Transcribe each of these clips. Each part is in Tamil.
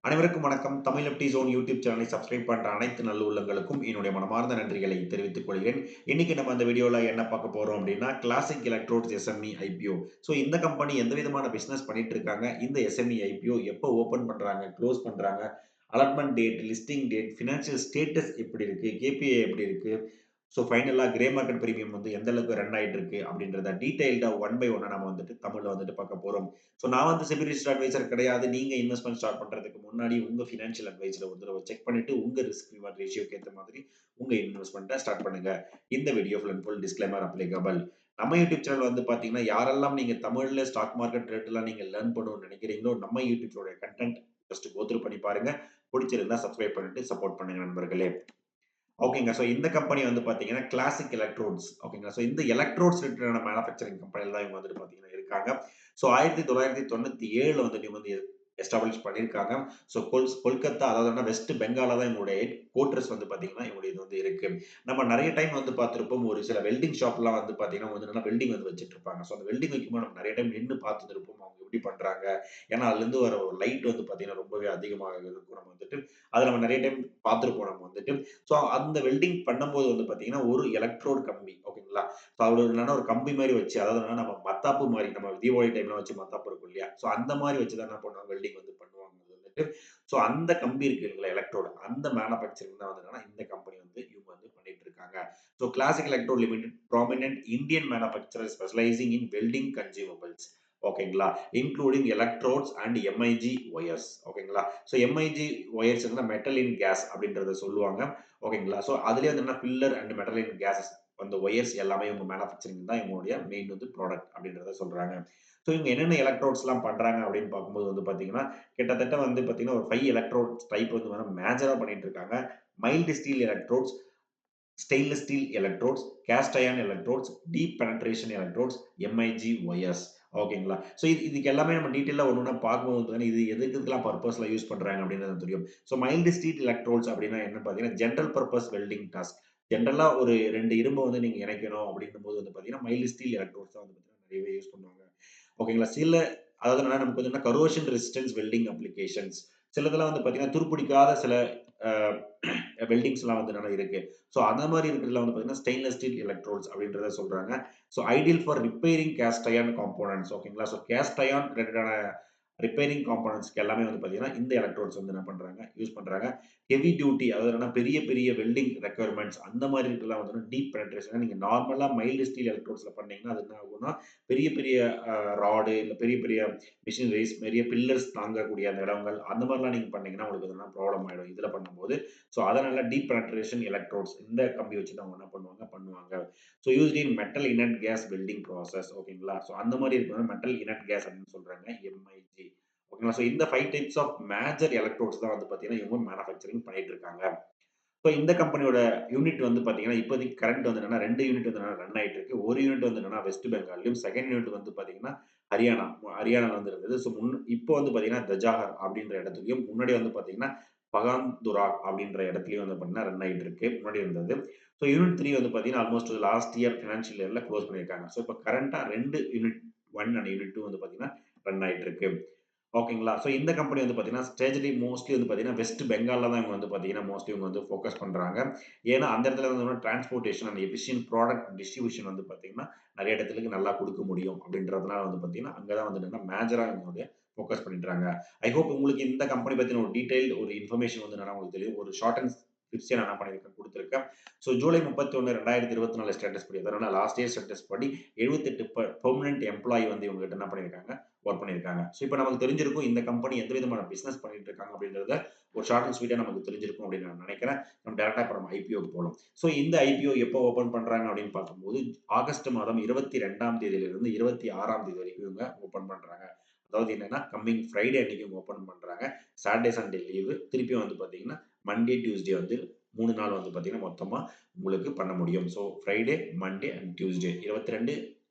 அனைவருக்கும் வணக்கம். தமிழ் எப்டி ஜோன் யூடியூப் சேனலை சப்ஸ்கிரைப் பண்ற அனைத்து நல்லுள்ளங்களுக்கும் என்னுடைய மனமார்ந்த நன்றிகளை தெரிவித்துக் கொள்கிறேன். இன்னைக்கு நம்ம இந்த வீடியோல என்ன பார்க்க போறோம் அப்டின்னா, கிளாசிக் எலக்ட்ரோட்ஸ் எஸ்எம்இ ஐபிஓ. இந்த கம்பெனி எந்த விதமான பிசினஸ் பண்ணிட்டு இருக்காங்க? இந்த எஸ்எம்இ ஐபிஓ எப்போ ஓப்பன் பண்றாங்க? குளோஸ் பண்றாங்க? Allotment date, listing date, financial status எப்படி இருக்கு? கேபிஐ எப்படி இருக்கு? ஃபைனலா கிரே மார்க்கெட் பிரீமியம் வந்து எந்த அளவுக்கு ரன் ஆயிட்டு இருக்கு அப்படின்றத டீடைல்டா ஒன் பை ஒன்னா நம்ம வந்துட்டு தமிழ்ல வந்துட்டு பார்க்க போறோம். நான் வந்து செபி ரிஜிஸ்டர்ட் அட்வைசர் கிடையாது. நீங்க இன்வெஸ்ட்மென்ட் ஸ்டார்ட் பண்றதுக்கு முன்னாடி உங்க பினான்சியல் அட்வைசர ஒரு தடவ செக் பண்ணிட்டு உங்க ரிஸ்க் ரிவார்ட் ரேஷியோக்கு ஏத்த மாதிரி உங்க இன்வெஸ்ட்மென்ட்ட ஸ்டார்ட் பண்ணுங்க. இந்த video full and full disclaimer applicable. நம்ம யூடியூப் சேனல் வந்து பார்த்தீங்கன்னா, யாரெல்லாம் நீங்க தமிழ்ல ஸ்டாக் மார்க்கெட் ரேட்லாம் நீங்க லேர்ன் பண்ணணும்னு நினைக்கிறீங்களோ, நம்ம யூடியூப்ஸோட கன்டென்ட் ஜஸ்ட் கோ த்ரூ பண்ணி பாருங்க. பிடிச்சிருந்தா சப்ஸ்கிரைப் பண்ணிட்டு சப்போர்ட் பண்ணுங்க நண்பர்களே. ஓகேங்க. இந்த கம்பெனி வந்து பார்த்தீங்கன்னா, கிளாசிக் எலக்ட்ரோட்ஸ் ஓகேங்களா. இந்த எலக்ட்ரோட்ஸ் ரிலேட்டடான மேனுஃபேக்சரிங் கம்பெனில தான் இவங்க வந்துட்டு பார்த்தீங்கன்னா இருக்காங்க. 1997ல வந்துட்டு இவங்க வந்து எஸ்டாபிலிஷ் பண்ணியிருக்காங்க. கொல்கத்தா அதாவது வெஸ்ட் பெங்கால்ல தான் இவங்களுடைய ஹெட் குவார்ட்டர்ஸ் வந்து பார்த்தீங்கன்னா, இவங்களுடையது வந்து இருக்கு. நம்ம நெறைய டைம் வந்து பார்த்திருப்போம். ஒரு சில வெல்டிங் ஷாப்லாம் வந்து பார்த்தீங்கன்னா, வந்து என்னன்னா வெல்டிங் வந்து வச்சுட்டு இருப்பாங்க. அந்த வெல்டிங் வைக்கும்போது நம்ம நெறைய டைம் நின்னு பார்த்துருப்போம். அவங்க எப்படி பண்றாங்க? ஏன்னா, அதுலருந்து வர ஒரு லைட் வந்து பார்த்தீங்கன்னா, ரொம்பவே அதிகமாக இருக்கும். நம்ம வந்துட்டு அத நம்ம நெறைய டைம் பார்த்திருப்போம் நம்ம வந்துட்டு. அந்த வெல்டிங் பண்ணும்போது வந்து பார்த்தீங்கன்னா, ஒரு எலக்ட்ரோட் கம்பி ஓகேங்களா? அவரு என்னன்னா ஒரு கம்பி மாரி வச்சு, அதாவது என்னன்னா நம்ம மத்தாப்பு மாரி நம்ம தீபாவளி டைம்லாம் வச்சு மத்தாப்பு இருக்கும் இல்லையா? அந்த மாரி வச்சு தான் என்ன பண்ணுவாங்க, வெல்டிங் வந்து பண்ணுவாங்க அது வந்துட்டு. அந்த கம்பி இருக்கு இல்லைங்களா? எலக்ட்ரோட் அந்த மேனுஃபேக்சரிங் தான் வந்து என்னன்னா, இந்த கம்பெனி வந்து இவங்க வந்து பண்ணிட்டு இருக்காங்க. Classic electrode limited prominent Indian manufacturer specialising in welding consumables ஓகேங்களா? Including electrodes and MIG wires ஓகேங்களா? எம்ஐஜி ஒயர்ஸ்ன்னா மெட்டல் இன் கேஸ் அப்படின்றத சொல்லுவாங்க. ஓகேங்களா? அதிலேயே வந்து என்ன filler and metal in gases அந்த ஒயர்ஸ் எல்லாமே இவங்க மேனுஃபேக்சரிங் தான் இவங்களுடைய மெயின் வந்து ப்ராடக்ட் அப்படின்றத சொல்றாங்க. இவங்க என்னென்ன எலக்ட்ரோட்ஸ்லாம் பண்றாங்க அப்படின்னு பார்க்கும்போது வந்து பார்த்தீங்கன்னா, கிட்டத்தட்ட வந்து பார்த்தீங்கன்னா, ஒரு 5 எலக்ட்ரோட்ஸ் டைப் வந்து மேஜரா பண்ணிட்டு இருக்காங்க. Mild steel electrodes, stainless steel electrodes, cost iron electrodes, deep penetration electrodes, MiG wires. ஓகேங்களா? இதுக்கு எல்லாமே நம்ம டீட்டெயிலா ஒண்ணு ஒண்ணா பார்க்கும்போது வந்து இது எதுக்கெல்லாம் பர்ப்பஸ்ல யூஸ் பண்றாங்க அப்படின்றது தெரியும். மைல்டு ஸ்டீல் எலக்ட்ரோட்ஸ் அப்படின்னா என்னன்னு பார்த்தீங்கன்னா, ஜெனரல் பர்ப்பஸ் வெல்டிங் டாஸ்க். ஜெனரலா ஒரு 2 இரும்ப வந்து நீங்க இணைக்கணும் அப்படின்னும்போது வந்து பார்த்தீங்கன்னா, மைல்டு ஸ்டீல் எலக்ட்ரோட்ஸ் தான் வந்து பார்த்தீங்கன்னா நிறையவே யூஸ் பண்ணுவாங்க. ஓகேங்களா? அதாவது என்னன்னா நமக்கு வந்து கரோஷன் ரெசிஸ்டன்ஸ் வெல்டிங் அப்ளிகேஷன்ஸ். சிலதெல்லாம் வந்து பார்த்தீங்கன்னா, துருப்பிடிக்காத சில அ வெல்டிங்ஸ்லாம் வந்து என்னன்னா இருக்கு. அந்த மாரி இருக்கிறதுல வந்து பார்த்தீங்கன்னா, ஸ்டெயின்லெஸ் ஸ்டீல் எலக்ட்ரோட்ஸ் அப்படின்றத சொல்றாங்க. Ideal for repairing cost iron components ஓகேங்களா? காஸ்ட் அயர்ன் ரிலேட்டடான ரிப்பேரிங் காம்போனன்ட்ஸ்க்கு எல்லாமே வந்து பார்த்தீங்கன்னா, இந்த எலக்ட்ரோட்ஸ் வந்து என்ன பண்றாங்க, யூஸ் பண்றாங்க. ஹெவி டியூட்டி அதாவது என்னன்னா பெரிய பெரிய வெல்டிங் ரெக்யர்மென்ட்ஸ் அந்த மாரி இதுக்கெல்லாம் வந்து டீப் பெனட்ரேஷன் நீங்க நார்மலா மைல்டு ஸ்டீல் எலக்ட்ரோட்ஸ்ல பண்ணீங்கன்னா, அது என்ன ஆகும்னா, பெரிய பெரிய ராடு இல்ல பெரிய பெரிய மிஷினரீஸ், பெரிய பில்லர்ஸ் தாங்கக்கூடிய அந்த இடங்கள், அந்த மாரிலாம் நீங்க பண்ணீங்கன்னா, உங்களுக்கு எதனா ப்ராப்ளம் ஆயிடும். இதுல பண்ணும்போது. அதனால டீப் பெனட்ரேஷன் எலக்ட்ரோட்ஸ் இந்த கம்பி வச்சு தான் அவங்க என்ன பண்ணுவாங்க. Used in metal inert gas welding process ஓகேங்களா? அந்த மாரி இருக்கிறது மெட்டல் இனர்ட் கேஸ் அப்படின்னு சொல்றாங்க. எம்ஐஜி ஓகேங்களா? இந்த 5 டைப்ஸ் ஆஃப் மேஜர் எலக்ட்ரோட்ஸ் தான் வந்து பார்த்தீங்கன்னா, இவங்க மேனுஃபேக்சரிங் பண்ணிட்டு இருக்காங்க. இந்த கம்பெனியோட யூனிட் வந்து பார்த்தீங்கன்னா, இப்போதைக்கு கரண்ட் வந்து என்னன்னா 2 யூனிட் வந்து என்னன்னா ரன் ஆயிட்டு இருக்கு. ஒரு யூனிட் வந்து என்னன்னா வெஸ்ட் பெங்கால்லயும், செகண்ட் யூனிட் வந்து பார்த்தீங்கன்னா ஹரியானால வந்து இருந்தது. இப்போ வந்து பார்த்தீங்கன்னா, தஜாகர் அப்படின்ற இடத்துலயும், முன்னாடி வந்து பார்த்தீங்கன்னா, பகாந்துரா அப்படின்ற இடத்துலயும் வந்து பார்த்தீங்கன்னா ரன் ஆயிட்டு இருக்கு. முன்னாடி இருந்தது. யூனிட் 3 வந்து பார்த்தீங்கன்னா, ஆல்மோஸ்ட் லாஸ்ட் இயர் பினான்சியல் இயர்ல குளோஸ் பண்ணியிருக்காங்க. இப்ப கரண்ட்டா 2 யூனிட் 1 அண்ட் யூனிட் 2 வந்து பார்த்தீங்கன்னா, ரன் ஆயிட்டு இருக்கு. ஓகேங்களா. இந்த கம்பெனி வந்து பார்த்தீங்கன்னா, ஸ்ட்ராட்டஜி மோஸ்ட்லி வந்து பார்த்தீங்கன்னா, வெஸ்ட் பெங்கால்ல தான் இவங்க வந்து பார்த்தீங்கன்னா, மோஸ்ட்லி இவங்க வந்து ஃபோக்கஸ் பண்றாங்க. ஏன்னா, அந்த இடத்துல வந்து transportation and efficient product distribution வந்து பார்த்தீங்கன்னா, நெறைய இடத்துக்கு நல்லா குடுக்க முடியும் அப்படின்றதுனால வந்து பார்த்தீங்கன்னா, அங்க தான் வந்து என்னன்னா மேஜரா இவங்களுடைய ஃபோக்கஸ் பண்ணிட்டுறாங்க. ஐ ஹோப் உங்களுக்கு இந்த கம்பெனி பத்தின ஒரு டீட்டெயில் ஒரு இன்ஃபர்மேஷன் வந்து என்னன்னா உங்களுக்கு தெரியும். ஒரு ஷார்ட் அண்ட் டிப்ஸே நான் என்ன பண்ணியிருக்கேன் குடுத்துருக்கேன். ஜூலை 31, 2024 ஸ்டேட்டஸ் படி அதாவது லாஸ்ட் இயர் ஸ்டேட்டஸ் படி 78 பெர்மனன்ட் எம்ப்ளாயி வந்து இவங்ககிட்ட என்ன பண்ணியிருக்காங்க ஒர்க் பண்ணியிருக்காங்க. இப்ப நமக்கு தெரிஞ்சிருக்கும் இந்த கம்பெனி எந்த விதமான பிசினஸ் பண்ணிட்டு இருக்காங்க அப்படின்றத ஒரு ஷார்ட் அண்ட் ஸ்வீட்டா நமக்கு தெரிஞ்சிருக்கும் அப்படின்னு நான் நினைக்கிறேன். நம்ம டைரக்ட்டா இப்ப நம்ம ஐபிஓக்கு போலாம். இந்த ஐபிஓ எப்போ ஓப்பன் பண்றாங்க அப்படின்னு பார்க்கும்போது, ஆகஸ்ட் மாதம் 22ஆம் தேதியிலிருந்து 26ஆம் தேதி வரைக்கும் இவங்க ஓப்பன் பண்றாங்க. அதாவது என்னன்னா, கம்மிங் ஃப்ரைடே அன்னைக்கு இவங்க ஓப்பன் பண்றாங்க. Saturday, Sunday leave. திருப்பியும் வந்து பார்த்தீங்கன்னா, மண்டே, டியூஸ்டே வந்து 3 நாள் வந்து பார்த்தீங்கன்னா, மொத்தமா உங்களுக்கு பண்ண முடியும். Friday, Monday and Tuesday 22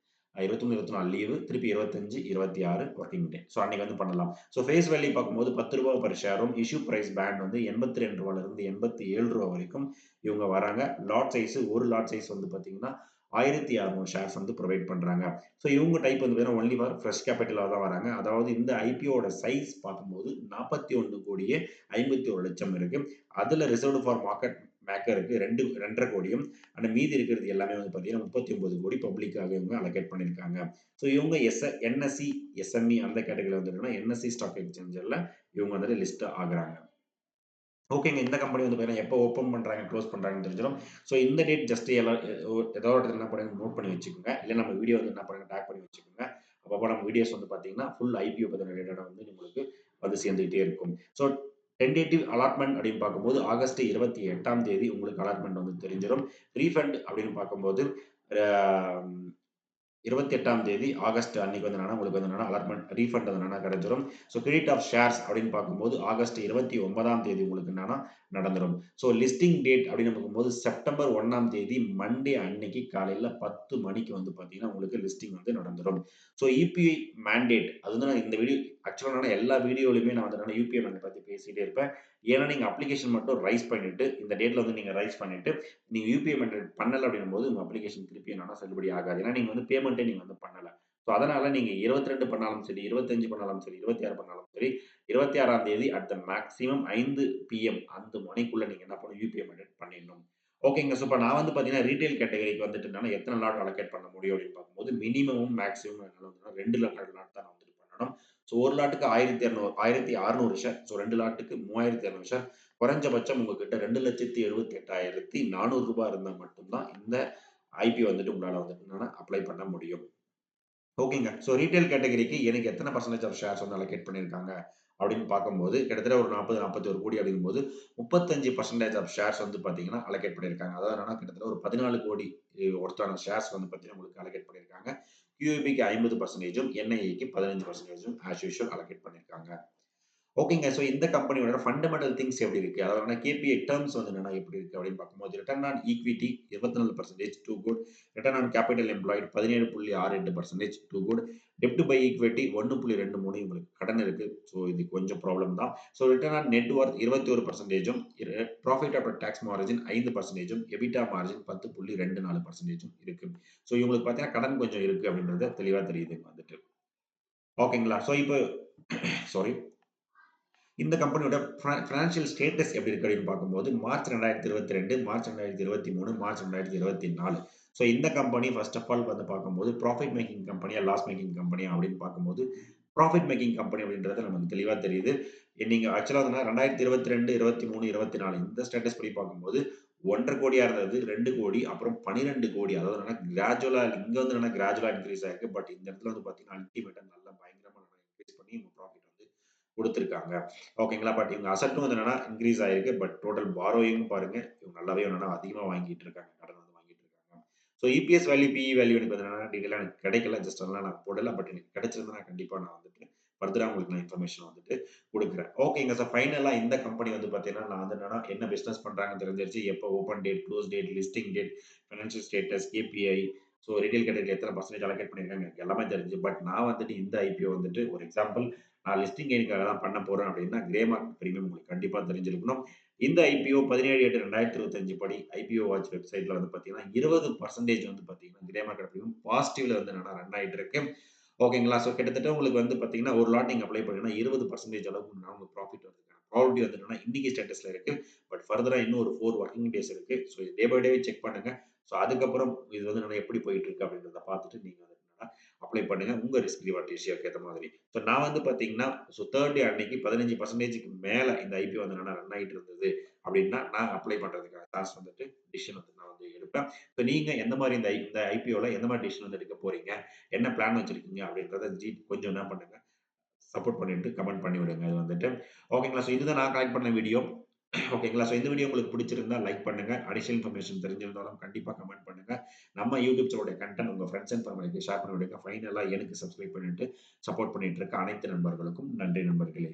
23, 24 leave. திருப்பி 25, 26 வொர்க்கிங் டே. அன்னைக்கு வந்து பண்ணலாம். ஃபேஸ் வேல்யூ பார்க்கும்போது ரூ. 10 பெர் ஷேரும், இஷ்யூ பிரைஸ் பேண்ட் வந்து ரூ. 82லிருந்து ரூ. 87 வரைக்கும் இவங்க வராங்க. லாட் சைஸ் ஒரு லாட் சைஸ் வந்து பார்த்தீங்கன்னா, 1600 ஷேர்ஸ் வந்து புரொவைட் பண்றாங்க. ஸோ இவங்க டைப் வந்து பார்த்தீங்கன்னா, ஒன்லி ஃபார் ஃப்ரெஷ் கேப்பிட்டலா தான் வராங்க. அதாவது இந்த ஐபிஓட சைஸ் பார்க்கும்போது 41,51,50,00,000 இருக்கு. அதுல ரிசர்வ்ட் ஃபார் மார்க்கெட் மேக்கருக்கு 2 கோடியும், அந்த மீதி இருக்கிறது எல்லாமே வந்து பார்த்தீங்கன்னா, 39 கோடி பப்ளிக்காக இவங்க அலோகேட் பண்ணியிருக்காங்க. ஸோ இவங்க என்எஸ்சி, எஸ்எம்இ அந்த கேட்டகரில வந்துட்டுனா என்எஸ்சி ஸ்டாக் எக்ஸ்சேஞ்சுல இவங்க வந்துட்டு லிஸ்ட் ஆகுறாங்க. ஓகேங்க. இந்த கம்பெனி வந்து பார்த்தீங்கன்னா, எப்போ ஓப்பன் பண்றாங்க, குளோஸ் பண்றாங்கன்னு தெரிஞ்சிரும். ஸோ இந்த டேட் ஜஸ்ட் ஏதோ ஒரு இடத்துல என்ன பண்ணுங்க, நோட் பண்ணி வச்சுக்கோங்க. இல்ல நம்ம வீடியோ வந்து என்ன பண்ணுங்க, டாக் பண்ணி வச்சுக்கோங்க. அப்பப்போ நம்ம வீடியோஸ் வந்து பார்த்தீங்கன்னா, ஃபுல் ஐபிஓ பத்தின ரிலேட்டடா வந்து உங்களுக்கு வந்து சேர்ந்துகிட்டே இருக்கும். ஸோ டென்டேட்டிவ் அலாட்மென்ட் அப்படின்னு பார்க்கும்போது, ஆகஸ்ட் 28ஆம் தேதி உங்களுக்கு அலாட்மென்ட் வந்து தெரிஞ்சிரும். ரீஃபண்ட் அப்படின்னு பார்க்கும்போது, அ 28ஆம் தேதி ஆகஸ்ட் அன்னைக்கு வந்து என்னன்னா, உங்களுக்கு வந்து என்னன்னா அலாட்மென்ட் ரீஃபண்ட் வந்து என்னன்னா கிடைச்சிரும். ஸோ கிரெடிட் ஆஃப் ஷேர்ஸ் அப்படின்னு பார்க்கும்போது, ஆகஸ்ட் 29ஆம் தேதி உங்களுக்கு என்னன்னா நடந்துரும். ஸோ லிஸ்டிங் டேட் அப்படின்னு பார்க்கும்போது, செப்டம்பர் 1ஆம் தேதி மண்டே அன்னைக்கு காலையில 10 மணிக்கு வந்து பார்த்தீங்கன்னா, உங்களுக்கு லிஸ்டிங் வந்து நடந்துரும். ஸோ யுபிஐ மேண்டேட் அது வந்து நான் இந்த வீடியோ ஆக்சுவலா நான் எல்லா வீடியோலயுமே நான் வந்து என்னன்னா யுபிஐ மேண்டேட் பத்தி பேசிட்டே இருப்பேன். ஏன்னா நீங்க அப்ளிகேஷன் மட்டும் ரைஸ் பண்ணிட்டு, இந்த டேட்ல வந்து நீங்க ரைஸ் பண்ணிட்டு, நீங்க யுபிஐ மெத்தட் பண்ணல அப்படிங்கும்போது, உங்க அப்ளிகேஷன் திருப்பி என்னன்னா செல்லுபடி ஆகாது. ஏன்னா நீங்க வந்து பேமெண்ட்டே நீங்க வந்து பண்ணல. ஸோ அதனால நீங்க 22 பண்ணாலும் சரி, 25 பண்ணாலும் சரி, 26 பண்ணாலும் சரி, 26ஆம் தேதி அட் த மேக்ஸிமம் 5 பிஎம் அந்த மணிக்குள்ள நீங்க என்ன பண்ணணும் யுபிஐ மெத்தட் பண்ணிடணும். ஓகேங்க. ஸோ இப்ப நான் வந்து பார்த்தீங்கன்னா, ரீட்டெயில் கேட்டகரிக்கு வந்துட்டு என்னன்னா, எத்தன லாட் அலோகேட் பண்ண முடியும் அப்படின்னு பார்க்கும்போது, மினிமமும் மேக்ஸிமம் என்னால வந்து 2 லாட் தான் நான் வந்துட்டு பண்ணணும். So 1 லாட்டுக்கு 1200 1600 share. So 2 லாட்டுக்கு 3200 share. குறைஞ்சபட்சம் உங்ககிட்ட ரூ. 2,78,400 இருந்தா மட்டும் தான் இந்த ஐபி வந்துட்டு உங்களால வந்துட்டு என்னன்னா அப்ளை பண்ண முடியும். ஓகேங்க. ஸோ ரீட்டெயில் கேட்டகரிக்கு எனக்கு எத்தன பெர்சன்டேஜ் ஆஃப் ஷேர்ஸ் வந்து அலோகேட் பண்ணியிருக்காங்க அப்படின்னு பார்க்கும்போது, கிட்டத்தட்ட ஒரு 40, 41 கோடி அப்படிங்கும்போது 35% ஆஃப் ஷேர்ஸ் வந்து பார்த்தீங்கன்னா அலோகேட் பண்ணியிருக்காங்க. அதாவது என்னன்னா கிட்டத்தட்ட ஒரு 14 கோடி ஒர்த்தான ஷேர்ஸ் வந்து பார்த்தீங்கன்னா உங்களுக்கு அலோகேட் பண்ணியிருக்காங்க. QABக்கு 50%ம், NIAக்கு 15%ம் ஆஸ் யூசுவல் அலோகேட் பண்ணியிருக்காங்க. ஓகேங்க. ஸோ இந்த கம்பெனியோட ஃபண்டமெண்டல் திங்ஸ் எப்படி இருக்கு? அதாவது KPI டெர்ம்ஸ் வந்து என்னன்னா எப்படி இருக்கு அப்படின்னு பார்க்கும்போது, return on equity 24% too good. Return on capital employed 17.68% too good. டெப்ட் பை ஈக்விட்டி 1.23 இவங்களுக்கு கடன் இருக்கு. ஸோ இது கொஞ்சம் ப்ராப்ளம் தான். So return on net worth 21%ம், ப்ராஃபிட் ஆஃப்டர் டாக்ஸ் மார்ஜின் 5%ம், எபிட்டா மார்ஜின் 10.24%ம் இருக்கு. ஸோ இவங்களுக்கு பார்த்தீங்கன்னா கடன் கொஞ்சம் இருக்கு அப்படின்றது தெளிவா தெரியுது வந்துட்டு. ஓகேங்களா? ஸோ இப்போ சாரி. இந்த கம்பெனியோட பினான்சியல் ஸ்டேட்டஸ் எப்படி இருக்கு அப்படின்னு பார்க்கும்போது, மார்ச் 2022, மார்ச் 2023, மார்ச் 2024. ஸோ இந்த கம்பெனி ஃபர்ஸ்ட் ஆஃப் ஆல் வந்து பார்க்கும்போது, ப்ராஃபிட் மேக்கிங் கம்பெனியா, லாஸ் மேக்கிங் கம்பெனியா அப்படின்னு பார்க்கும்போது, ப்ராஃபிட் மேக்கிங் கம்பெனி அப்படின்றது நமக்கு தெளிவா தெரியுது. நீங்க ஆக்சுவலா வந்து 2022, 23, 24 இந்த ஸ்டேட்டஸ் படி பார்க்கும்போது, 1,50,00,000 கோடியா இருந்தது 2 கோடி, அப்புறம் 12 கோடி. அதாவது என்னன்னா கிராஜுவலா இங்க வந்து என்னன்னா கிராஜுவலா இன்கிரீஸ் ஆயிருக்கு. பட் இந்த இடத்துல வந்து பார்த்தீங்கன்னா, அல்டிமேட்டா நல்லா பயங்கரமா இன்கிரீஸ் பண்ணி ப்ராஃபிட் வந்து குடுத்திருக்காங்க. ஓகேங்களா. பட் இவங்க அசெட்டும் வந்து என்னன்னா இன்கிரீஸ் ஆயிருக்கு. பட் டோட்டல் பாரோயிங்கும் பாருங்க, இவங்க நல்லாவே என்னன்னா அதிகமா வாங்கிட்டு இருக்காங்க. கடன் வந்து வாங்கிட்டு இருக்காங்க. So EPS value, PE value எனக்கு வந்து என்னன்னா டீடைலா எனக்கு கிடைக்கல. ஜஸ்ட் அதனால நான் போடல. பட் எனக்கு கிடைச்சிருந்தா நான் கண்டிப்பா நான் வந்துட்டு ஃபர்தரா உங்களுக்கு நான் இன்ஃபர்மேஷன் வந்துட்டு குடுக்குறேன். ஓகேங்க. ஸோ ஃபைனலா இந்த கம்பெனி வந்து பார்த்தீங்கன்னா, நான் வந்து என்னன்னா என்ன பிசினஸ் பண்றாங்கன்னு தெரிஞ்சிருச்சு. எப்போ open date, close date, listing date, financial status, KPI, so retail கேட்டகரில எத்தன பெர்சன்டேஜ் அலோகேட் பண்ணியிருக்காங்க எனக்கு எல்லாமே தெரிஞ்சு. பட் நான் வந்துட்டு இந்த ஐபிஓ வந்துட்டு ஒரு எக்ஸாம்பிள் நான் லிஸ்டிங் கெயினுக்காக தான் பண்ண போறேன் அப்படின்னா, கிரே மார்க்கெட் பிரீமியம் உங்களுக்கு கண்டிப்பா தெரிஞ்சிருக்கணும். இந்த ஐபிஓ 17/8/2025 படி ஐபிஓ வாட்ச் வெப்சைட்ல வந்து பார்த்தீங்கன்னா, 20% வந்து பார்த்தீங்கன்னா, கிரே மார்க்கெட் பிரீமியம் பாசிட்டிவ்ல வந்து என்னன்னா ரன் ஆயிட்டு இருக்கு. ஓகேங்களா. ஸோ கிட்டத்தட்ட உங்களுக்கு வந்து பார்த்தீங்கன்னா, ஒரு லாட் நீங்க அப்ளை பண்ணீங்கன்னா 20% அளவுக்கு உங்களுக்கு ப்ராஃபிட் வரதுக்கான ப்ராபபிலிட்டி வந்து என்னன்னா, இன்னைக்கு ஸ்டேட்டஸ்ல இருக்கு. பட் ஃபர்தரா இன்னும் ஒரு 4 வொர்க்கிங் டேஸ் இருக்கு. ஸோ இது டே பை டே செக் பண்ணுங்க. ஸோ அதுக்கப்புறம் இது வந்து என்னன்னா எப்படி போயிட்டு இருக்கு அப்படின்றத பார்த்துட்டு நீங்க வந்து என்னன்னா அப்ளை பண்ணுங்க. உங்க ரிஸ்க் ரிவார்ட் ரேஷியோக்கு ஏத்த மாதிரி. ஸோ நான் வந்து பார்த்தீங்கன்னா, ஸோ 3 டே அன்னைக்கு 15%க்கு மேல இந்த ஐபிஓ வந்து என்னன்னா ரன் ஆயிட்டு இருந்தது அப்படின்னா, நான் அப்ளை பண்றதுக்கான சான்ஸ் வந்துட்டு டிசிஷன் வந்து நான் வந்து எடுப்பேன். ஸோ நீங்க எந்த மாரி இந்த ஐபிஓல எந்த மாரி டிசிஷன் வந்து எடுக்க போறீங்க? என்ன பிளான் வச்சிருக்கீங்க? அப்படின்றத கொஞ்சம் என்ன பண்ணுங்க, சப்போர்ட் பண்ணிட்டு கமெண்ட் பண்ணி விடுங்க அது வந்துட்டு. ஓகேங்களா. ஸோ இதுதான் நான் கலெக்ட் பண்ண வீடியோ. ஓகேங்களா. ஸோ இந்த வீடியோ உங்களுக்கு பிடிச்சிருந்தா லைக் பண்ணுங்க. அடிஷனல் இன்ஃபர்மேஷன் தெரிஞ்சிருந்தாலும் கண்டிப்பா கமெண்ட் பண்ணுங்க. நம்ம யூடியூப் சேனலுடைய கன்டென்ட் உங்க ஃபிரெண்ட்ஸ் அண்ட் ஃபேமிலிக்கு ஷேர் பண்ணி விடுங்க. ஃபைனலா எனக்கு சப்ஸ்கிரைப் பண்ணிட்டு சப்போர்ட் பண்ணிட்டு இருக்க அனைத்து நண்பர்களுக்கும் நன்றி நண்பர்களே.